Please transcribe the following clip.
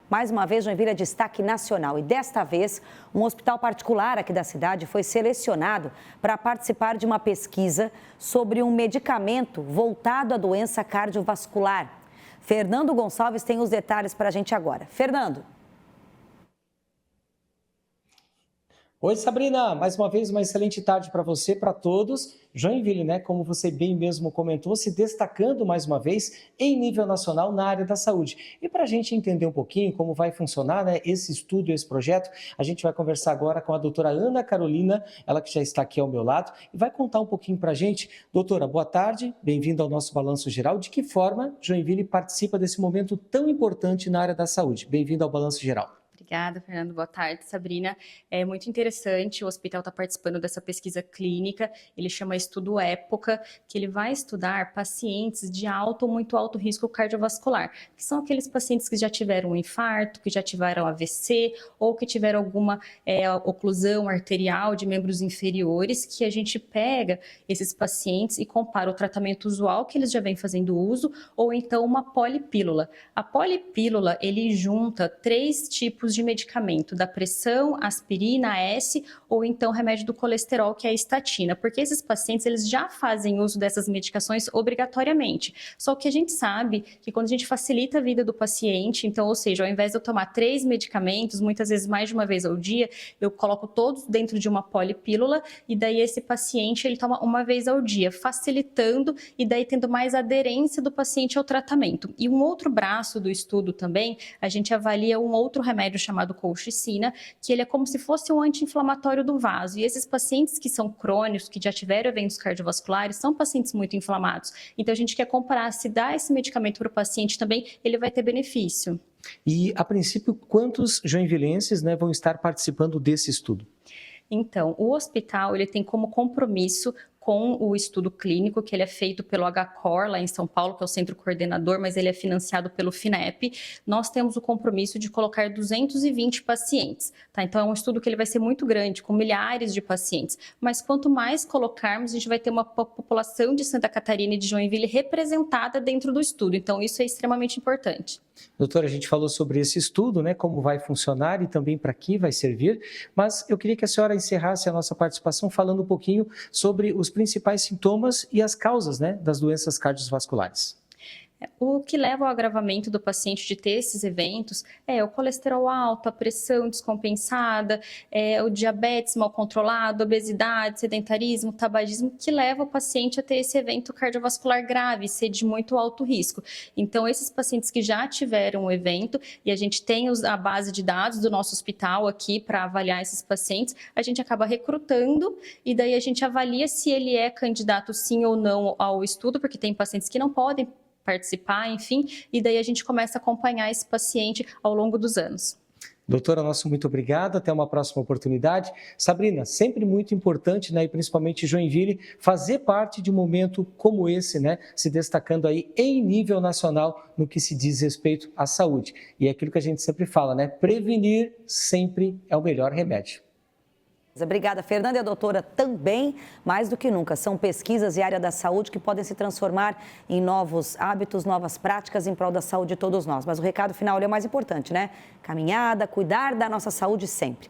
Mais uma vez, Joinville é destaque nacional e desta vez, um hospital particular aqui da cidade foi selecionado para participar de uma pesquisa sobre um medicamento voltado à doença cardiovascular. Fernando Gonçalves tem os detalhes para a gente agora. Fernando. Oi, Sabrina, mais uma vez uma excelente tarde para você, para todos. Joinville, né, como você bem mesmo comentou, se destacando mais uma vez em nível nacional na área da saúde. E para a gente entender um pouquinho como vai funcionar, né, esse estudo, esse projeto, a gente vai conversar agora com a doutora Ana Carolina, ela que já está aqui ao meu lado, e vai contar um pouquinho para a gente. Doutora, boa tarde, bem-vinda ao nosso Balanço Geral. De que forma Joinville participa desse momento tão importante na área da saúde? Bem-vinda ao Balanço Geral. Obrigada, Fernando. Boa tarde, Sabrina. É muito interessante, o hospital está participando dessa pesquisa clínica, ele chama Estudo Época, que ele vai estudar pacientes de alto ou muito alto risco cardiovascular, que são aqueles pacientes que já tiveram um infarto, que já tiveram AVC ou que tiveram alguma oclusão arterial de membros inferiores, que a gente pega esses pacientes e compara o tratamento usual que eles já vêm fazendo uso ou então uma polipílula. A polipílula, ele junta 3 tipos de medicamento, da pressão, aspirina, AS, ou então remédio do colesterol, que é a estatina, porque esses pacientes, eles já fazem uso dessas medicações obrigatoriamente. Só que a gente sabe que quando a gente facilita a vida do paciente, então, ou seja, ao invés de eu tomar 3 medicamentos, muitas vezes mais de uma vez ao dia, eu coloco todos dentro de uma polipílula e daí esse paciente, ele toma uma vez ao dia, facilitando e daí tendo mais aderência do paciente ao tratamento. E um outro braço do estudo também, a gente avalia um outro remédio chamado colchicina, que ele é como se fosse um anti-inflamatório do vaso. E esses pacientes que são crônicos, que já tiveram eventos cardiovasculares, são pacientes muito inflamados. Então a gente quer comparar se dá esse medicamento para o paciente também, ele vai ter benefício. E, a princípio, quantos joinvilenses, né, vão estar participando desse estudo? Então, o hospital ele tem como compromisso com o estudo clínico, que ele é feito pelo HCOR, lá em São Paulo, que é o centro coordenador, mas ele é financiado pelo FINEP. Nós temos o compromisso de colocar 220 pacientes, tá? Então, é um estudo que ele vai ser muito grande, com milhares de pacientes. Mas quanto mais colocarmos, a gente vai ter uma população de Santa Catarina e de Joinville representada dentro do estudo. Então, isso é extremamente importante. Doutora, a gente falou sobre esse estudo, né, como vai funcionar e também para que vai servir, mas eu queria que a senhora encerrasse a nossa participação falando um pouquinho sobre os principais sintomas e as causas, né, das doenças cardiovasculares. O que leva ao agravamento do paciente de ter esses eventos é o colesterol alto, a pressão descompensada, o diabetes mal controlado, obesidade, sedentarismo, tabagismo, que leva o paciente a ter esse evento cardiovascular grave, ser de muito alto risco. Então, esses pacientes que já tiveram o evento, e a gente tem a base de dados do nosso hospital aqui para avaliar esses pacientes, a gente acaba recrutando e daí a gente avalia se ele é candidato sim ou não ao estudo, porque tem pacientes que não podem participar, enfim, e daí a gente começa a acompanhar esse paciente ao longo dos anos. Doutora, nosso muito obrigado, até uma próxima oportunidade. Sabrina, sempre muito importante, né, e principalmente Joinville, fazer parte de um momento como esse, né, se destacando aí em nível nacional no que se diz respeito à saúde. E é aquilo que a gente sempre fala, né, prevenir sempre é o melhor remédio. Obrigada, Fernanda, e a doutora também, mais do que nunca. São pesquisas e área da saúde que podem se transformar em novos hábitos, novas práticas em prol da saúde de todos nós. Mas o recado final é o mais importante, né? Caminhada, cuidar da nossa saúde sempre.